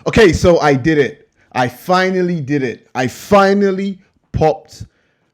Okay, so I did it. I finally did it. I finally popped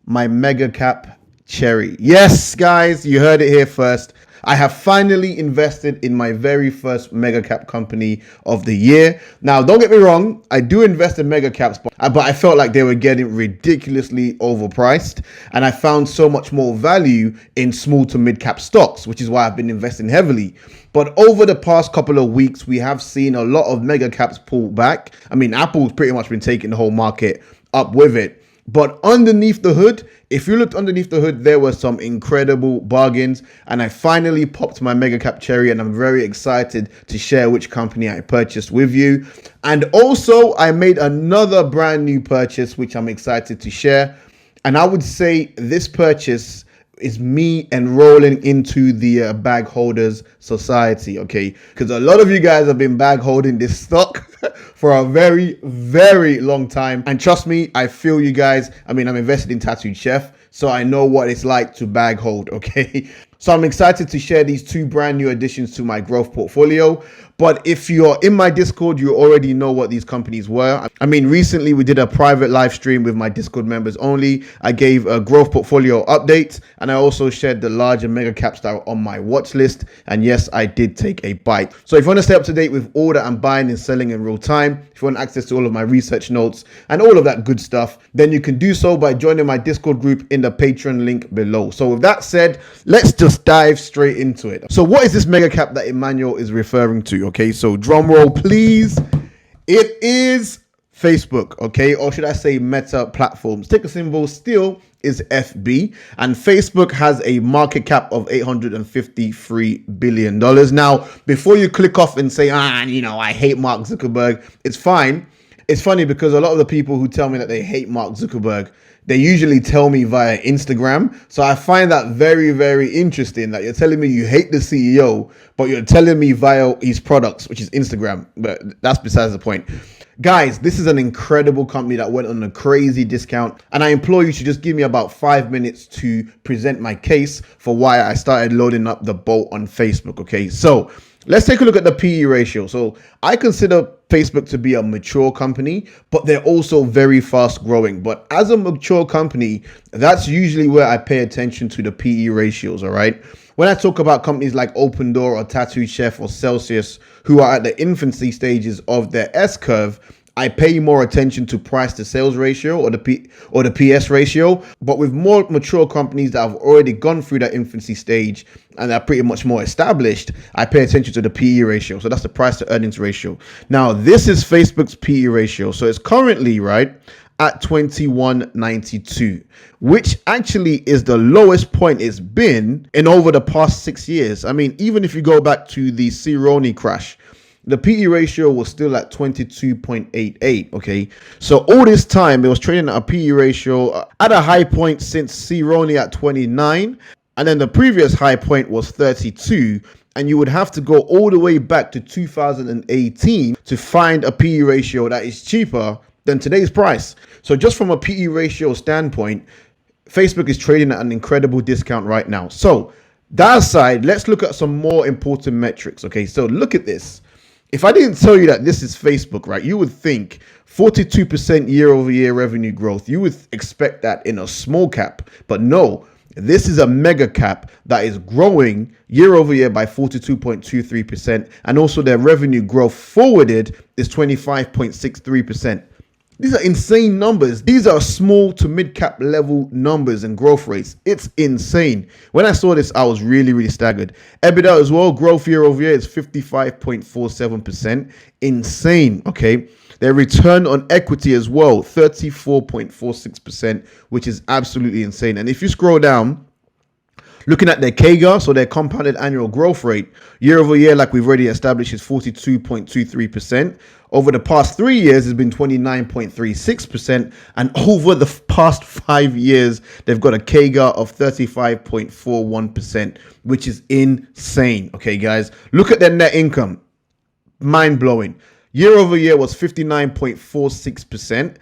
my MegaCap Cherry. Yes, guys, you heard it here first. I have finally invested in my very first MegaCap company of the year. Now, don't get me wrong, I do invest in MegaCaps, but I felt like they were getting ridiculously overpriced, and I found so much more value in small to mid-cap stocks, which is why I've been investing heavily. But over the past couple of weeks, we have seen a lot of MegaCaps pull back. I mean, Apple's pretty much been taking the whole market up with it. But underneath the hood, if you looked underneath the hood, there were some incredible bargains. And I finally popped my MegaCap Cherry, and I'm very excited to share which company I purchased with you. And also, I made another brand new purchase, which I'm excited to share. And I would say this purchase is me enrolling into the bag holders society, okay? Because a lot of you guys have been bag holding this stock for a very, very long time. And trust me, I feel you guys. I mean, I'm invested in Tattooed Chef, so I know what it's like to bag hold, okay? So I'm excited to share these two brand new additions to my growth portfolio. But if you're in my Discord, you already know what these companies were. I mean, recently we did a private live stream with my Discord members only. I gave a growth portfolio update, and I also shared the larger mega caps that are on my watch list. And yes, I did take a bite. So if you want to stay up to date with all that I'm buying and selling in real time, if you want access to all of my research notes and all of that good stuff, then you can do so by joining my Discord group in the Patreon link below. So with that said, let's just dive straight into it. So what is this mega cap that Emmanuel is referring to? Okay, so drum roll, please. It is Facebook, okay, or should I say Meta Platforms. Ticker symbol still is FB, and Facebook has a market cap of $853 billion. Now, before you click off and say, I hate Mark Zuckerberg, it's fine. It's funny because a lot of the people who tell me that they hate Mark Zuckerberg, they usually tell me via Instagram. So I find that very, very interesting that you're telling me you hate the CEO, but you're telling me via his products, which is Instagram. But that's besides the point. Guys, this is an incredible company that went on a crazy discount. And I implore you to just give me about 5 minutes to present my case for why I started loading up the boat on Facebook. Okay, so let's take a look at the PE ratio. So I consider Facebook to be a mature company, but they're also very fast growing. But as a mature company, that's usually where I pay attention to the PE ratios, all right? When I talk about companies like OPENDOOR or Tattooed Chef or Celsius, who are at the infancy stages of their S-curve, I pay more attention to price to sales ratio or the PS ratio. But with more mature companies that have already gone through that infancy stage and are pretty much more established, I pay attention to the PE ratio. So that's the price to earnings ratio. Now, this is Facebook's PE ratio. So it's currently, right, at 21.92, which actually is the lowest point it's been in over the past 6 years. I mean, even if you go back to the Cironi crash, the PE ratio was still at 22.88, okay? So all this time, it was trading at a PE ratio at a high point since Cironi at 29, and then the previous high point was 32, and you would have to go all the way back to 2018 to find a PE ratio that is cheaper than today's price. So just from a PE ratio standpoint, Facebook is trading at an incredible discount right now. So that aside, let's look at some more important metrics, okay? So look at this. If I didn't tell you that this is Facebook, right, you would think 42% year over year revenue growth. You would expect that in a small cap, but no, this is a mega cap that is growing year over year by 42.23%. And also their revenue growth forwarded is 25.63%. These are insane numbers. These are small to mid cap level numbers and growth rates. It's insane. When I saw this, I was really, really staggered. EBITDA as well, growth year over year is 55.47%. Insane, okay? Their return on equity as well, 34.46%, which is absolutely insane. And if you scroll down, looking at their CAGR, so their compounded annual growth rate, year over year, like we've already established, is 42.23%. Over the past 3 years, it's been 29.36%. And over the past 5 years, they've got a CAGR of 35.41%, which is insane. Okay, guys, look at their net income. Mind blowing. Year over year was 59.46%.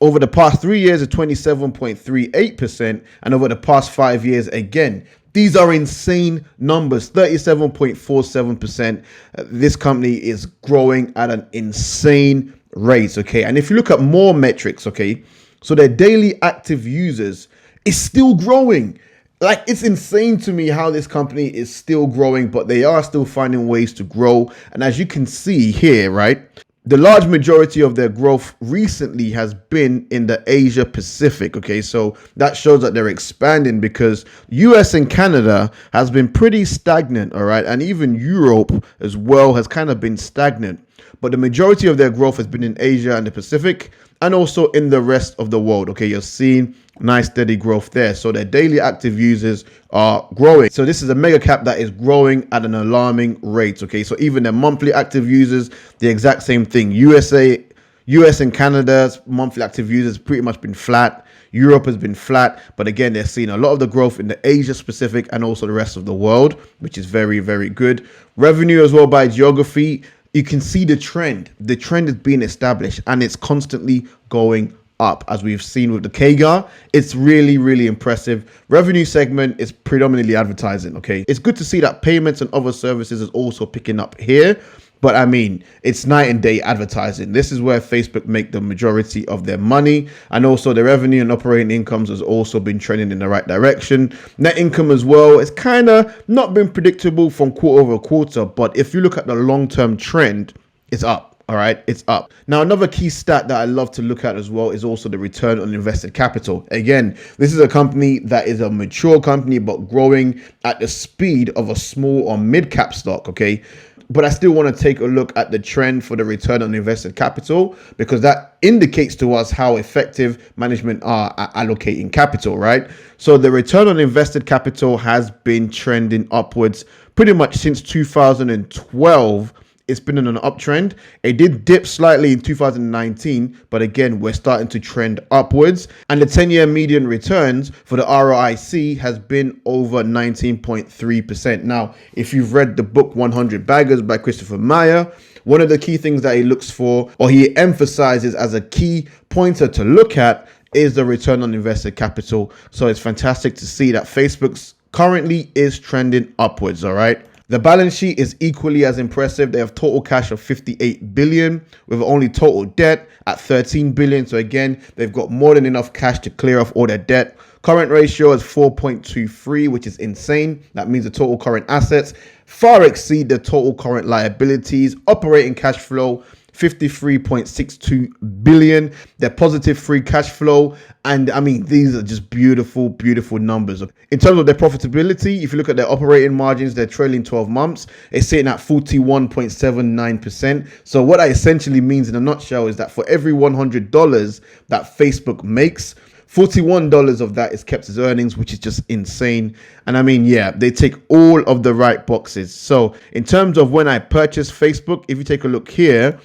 Over the past 3 years, it's 27.38%. And over the past 5 years, again, these are insane numbers, 37.47%. This company is growing at an insane rate, okay? And if you look at more metrics, okay, so their daily active users is still growing. Like, it's insane to me how this company is still growing, but they are still finding ways to grow. And as you can see here, right, the large majority of their growth recently has been in the Asia Pacific. Okay, so that shows that they're expanding, because US and Canada has been pretty stagnant. All right, and even Europe as well has kind of been stagnant. But the majority of their growth has been in Asia and the Pacific, and also in the rest of the world. Okay, you're seeing nice steady growth there. So their daily active users are growing. So this is a mega cap that is growing at an alarming rate. Okay, so even their monthly active users, the exact same thing. US and Canada's monthly active users pretty much been flat. Europe has been flat, but again, they're seeing a lot of the growth in the Asia Pacific and also the rest of the world, which is very, very good. Revenue as well by geography. You can see the trend. The trend is being established and it's constantly going up, as we've seen with the CAGR. It's really, really impressive. Revenue segment is predominantly advertising. Okay, it's good to see that payments and other services is also picking up here. But I mean, it's night and day advertising. This is where Facebook make the majority of their money. And also the revenue and operating incomes has also been trending in the right direction. Net income as well, it's kind of not been predictable from quarter over quarter. But if you look at the long-term trend, it's up. All right, it's up. Now, another key stat that I love to look at as well is also the return on invested capital. Again, this is a company that is a mature company, but growing at the speed of a small or mid-cap stock, okay? But I still want to take a look at the trend for the return on invested capital, because that indicates to us how effective management are at allocating capital, right? So the return on invested capital has been trending upwards pretty much since 2012. It's been on an uptrend. It did dip slightly in 2019, but again, we're starting to trend upwards. And the 10-year median returns for the ROIC has been over 19.3%. Now, if you've read the book 100 Baggers by Christopher Meyer, one of the key things that he looks for, or he emphasizes as a key pointer to look at, is the return on invested capital. So it's fantastic to see that Facebook's currently is trending upwards, all right? The balance sheet is equally as impressive. They have total cash of 58 billion with only total debt at 13 billion. So again, they've got more than enough cash to clear off all their debt. Current ratio is 4.23, which is insane. That means the total current assets far exceed the total current liabilities. Operating cash flow, 53.62 billion. They're positive free cash flow. And I mean, these are just beautiful, beautiful numbers. In terms of their profitability, if you look at their operating margins, they're trailing 12 months. It's sitting at 41.79%. So what that essentially means in a nutshell is that for every $100 that Facebook makes, $41 of that is kept as earnings, which is just insane. And I mean, yeah, they take all of the right boxes. So in terms of when I purchased Facebook, if you take a look here,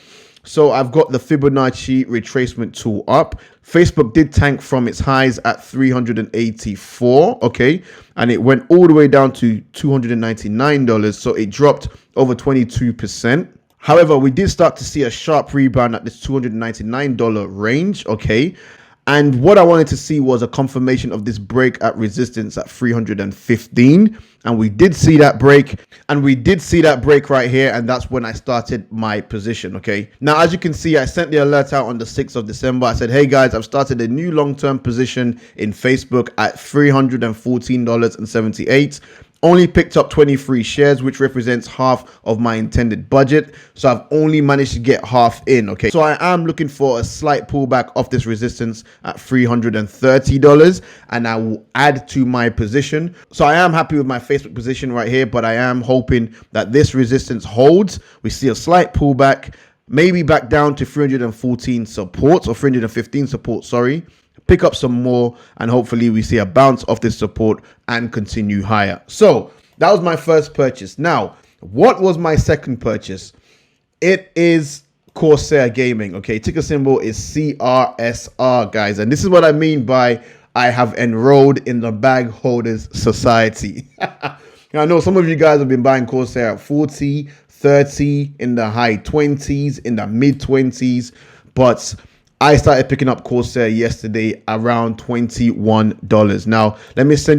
so I've got the Fibonacci retracement tool up. Facebook did tank from its highs at 384, okay? And it went all the way down to $299. So it dropped over 22%. However, we did start to see a sharp rebound at this $299 range, okay? And what I wanted to see was a confirmation of this break at resistance at 315. And we did see that break. And we did see that break right here. And that's when I started my position, okay? Now, as you can see, I sent the alert out on the 6th of December. I said, hey guys, I've started a new long-term position in Facebook at $314.78. Only picked up 23 shares, which represents half of my intended budget. So I've only managed to get half in, okay? So I am looking for a slight pullback off this resistance at $330, and I will add to my position. So I am happy with my Facebook position right here, but I am hoping that this resistance holds. We see a slight pullback, maybe back down to 314 support, or 315 support, sorry. Pick up some more, and hopefully we see a bounce off this support and continue higher. So that was my first purchase. Now, what was my second purchase? It is Corsair Gaming. Okay, ticker symbol is CRSR, guys. And this is what I mean by I have enrolled in the Bag Holders Society. Now, I know some of you guys have been buying Corsair at 40, 30, in the high 20s, in the mid 20s, but I started picking up Corsair yesterday around $21. Now, let me show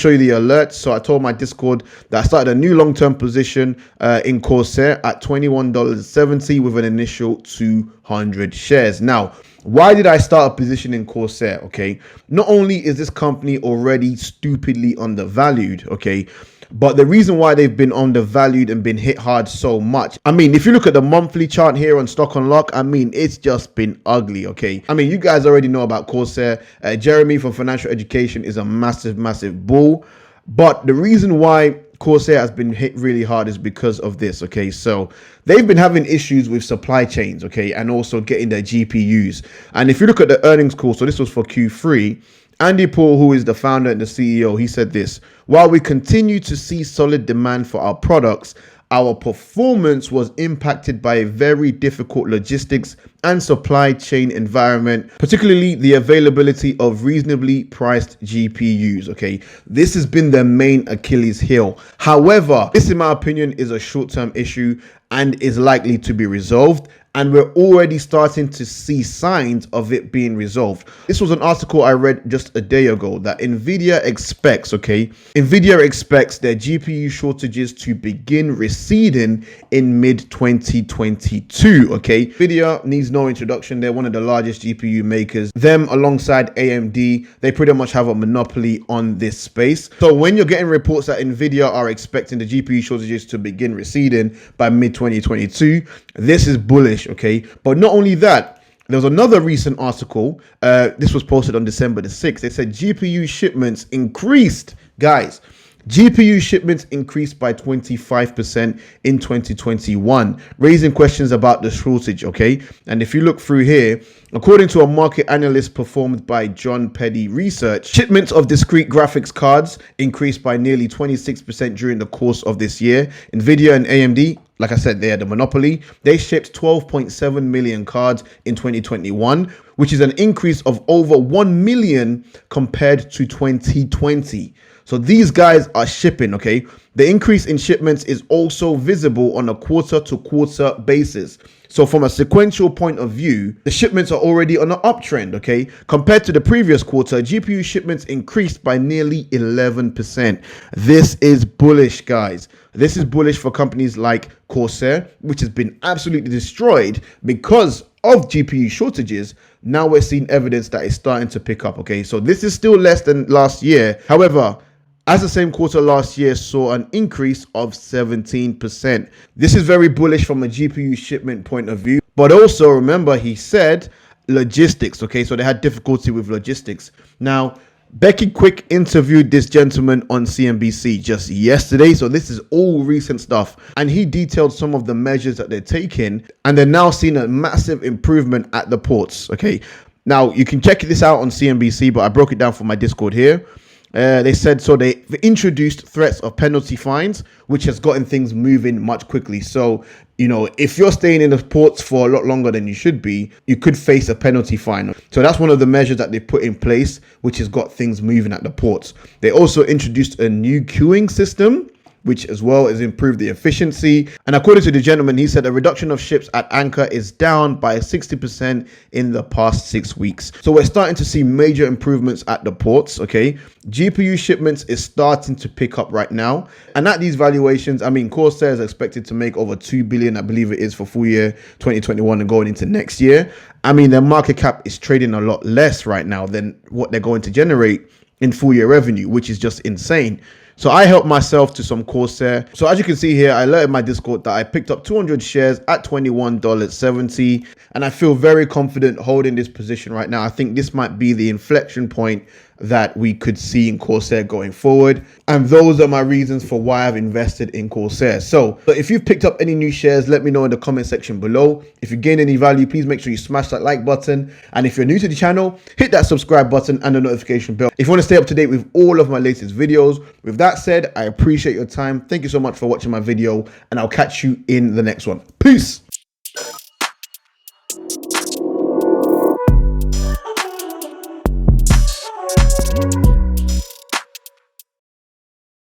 you the alert. So I told my Discord that I started a new long-term position in Corsair at $21.70 with an initial 200 shares. Now, why did I start a position in Corsair? Okay, not only is this company already stupidly undervalued, okay, but the reason why they've been undervalued and been hit hard so much, I mean, if you look at the monthly chart here on Stock Unlock, I mean, it's just been ugly, okay? I mean, you guys already know about Corsair. Jeremy from Financial Education is a massive bull. But the reason why Corsair has been hit really hard is because of this, okay? So they've been having issues with supply chains, okay, and also getting their GPUs. And if you look at the earnings call, so this was for Q3, Andy Paul, who is the founder and the CEO, he said this: while we continue to see solid demand for our products, our performance was impacted by a very difficult logistics and supply chain environment, particularly the availability of reasonably priced GPUs. Okay, this has been their main Achilles heel. However, this, in my opinion, is a short-term issue and is likely to be resolved. And we're already starting to see signs of it being resolved. This was an article I read just a day ago that Nvidia expects their GPU shortages to begin receding in mid-2022, okay? Nvidia needs no introduction. They're one of the largest GPU makers. Them alongside AMD, they pretty much have a monopoly on this space. So when you're getting reports that Nvidia are expecting the GPU shortages to begin receding by mid-2022, this is bullish. Okay, but not only that, there was another recent article. This was posted on December the 6th. They said GPU shipments increased, guys. GPU shipments increased by 25% in 2021, raising questions about the shortage, okay? And if you look through here, according to a market analyst performed by John Peddy Research, shipments of discrete graphics cards increased by nearly 26% during the course of this year. Nvidia and AMD, like I said, they are the monopoly. They shipped 12.7 million cards in 2021, which is an increase of over 1 million compared to 2020. So these guys are shipping, okay? The increase in shipments is also visible on a quarter-to-quarter basis. So from a sequential point of view, the shipments are already on an uptrend, okay? Compared to the previous quarter, GPU shipments increased by nearly 11%. This is bullish, guys. This is bullish for companies like Corsair, which has been absolutely destroyed because of GPU shortages. Now we're seeing evidence that it's starting to pick up, okay? So this is still less than last year. However, as the same quarter last year saw an increase of 17%. This is very bullish from a GPU shipment point of view. But also remember, he said logistics, okay? So they had difficulty with logistics. Now, Becky Quick interviewed this gentleman on CNBC just yesterday. So this is all recent stuff. And he detailed some of the measures that they're taking. And they're now seeing a massive improvement at the ports, okay? Now, you can check this out on CNBC, but I broke it down for my Discord here. They said so they've introduced threats of penalty fines, which has gotten things moving much quickly. So, you know, if you're staying in the ports for a lot longer than you should be, you could face a penalty fine. So that's one of the measures that they put in place, which has got things moving at the ports. They also introduced a new queuing system, which as well has improved the efficiency. And according to the gentleman, he said a reduction of ships at anchor is down by 60% in the past 6 weeks. So we're starting to see major improvements at the ports, okay? GPU shipments is starting to pick up right now. And at these valuations, I mean, Corsair is expected to make over 2 billion, I believe it is, for full year 2021 and going into next year. I mean, their market cap is trading a lot less right now than what they're going to generate in full year revenue, which is just insane. So I helped myself to some Corsair. So as you can see here, I alerted my Discord that I picked up 200 shares at $21.70. And I feel very confident holding this position right now. I think this might be the inflection point that we could see in Corsair going forward. And those are my reasons for why I've invested in Corsair. So if you've picked up any new shares, let me know in the comment section below. If you gain any value, please make sure you smash that like button. And if you're new to the channel, hit that subscribe button and the notification bell if you want to stay up to date with all of my latest videos. With that said, I appreciate your time. Thank you so much for watching my video, and I'll catch you in the next one. Peace.